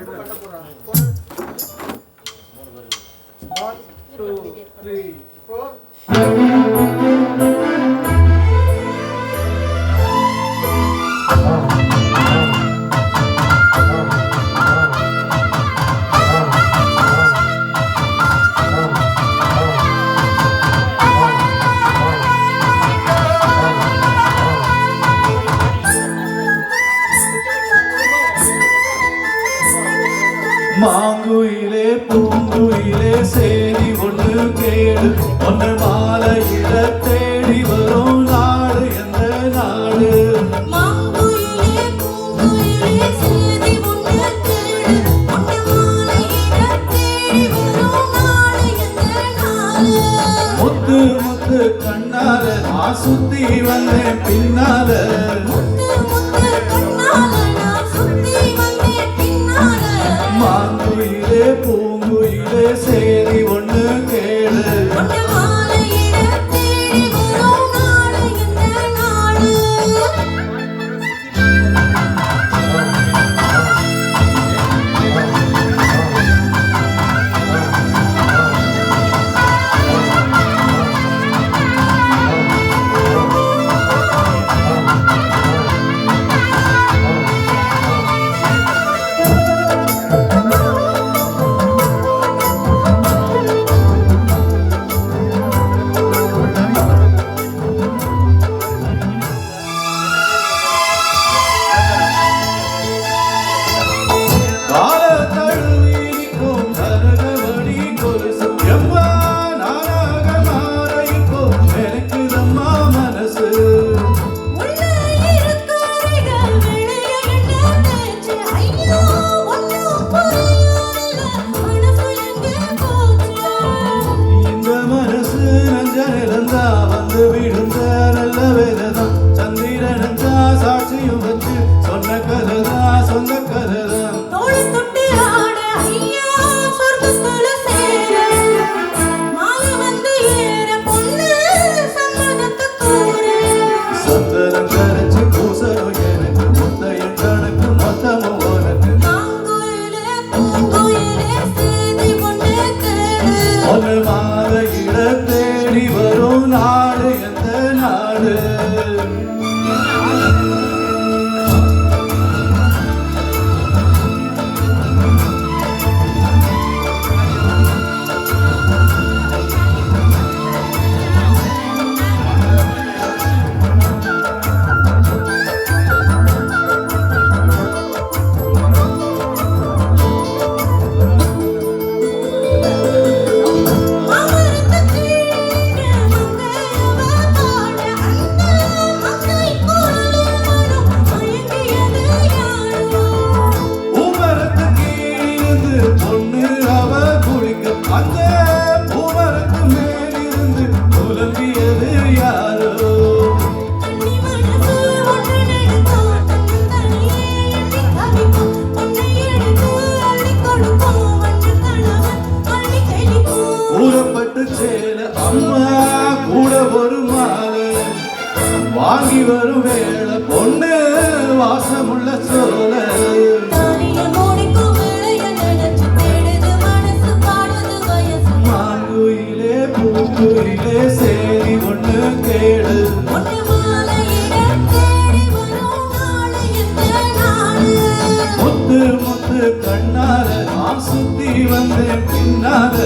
1 2 3 4 மாங்குயிலே பூங்குயிலே சேரி ஒன்று கேடு ஒன்று மாலையிட தேடி வரும் நாடு எந்த நாடு மாங்குயிலே பூங்குயிலே சேரி ஒன்று கேடு ஒன்று மாலையிட தேடி வரும் நாடு எந்த நாடு முத்து முத்து கண்ணால நான் சுத்தி வந்தேன் பின்னால மாங்குயிலே பூங்குயிலே சேரி ஒன்று கேளு மாலையிட தேடி வரும் நாடு எந்த நாடு அம்மா கூட ஒரு மாலை வாங்கி வரும் வேளை பொண்ணு வாசமுள்ள சோல மாங்குயிலே பூங்குயிலே சேரி ஒண்ணு கேடு முத்து முத்து கண்ணால நான் சுத்தி வந்தேன் பின்னால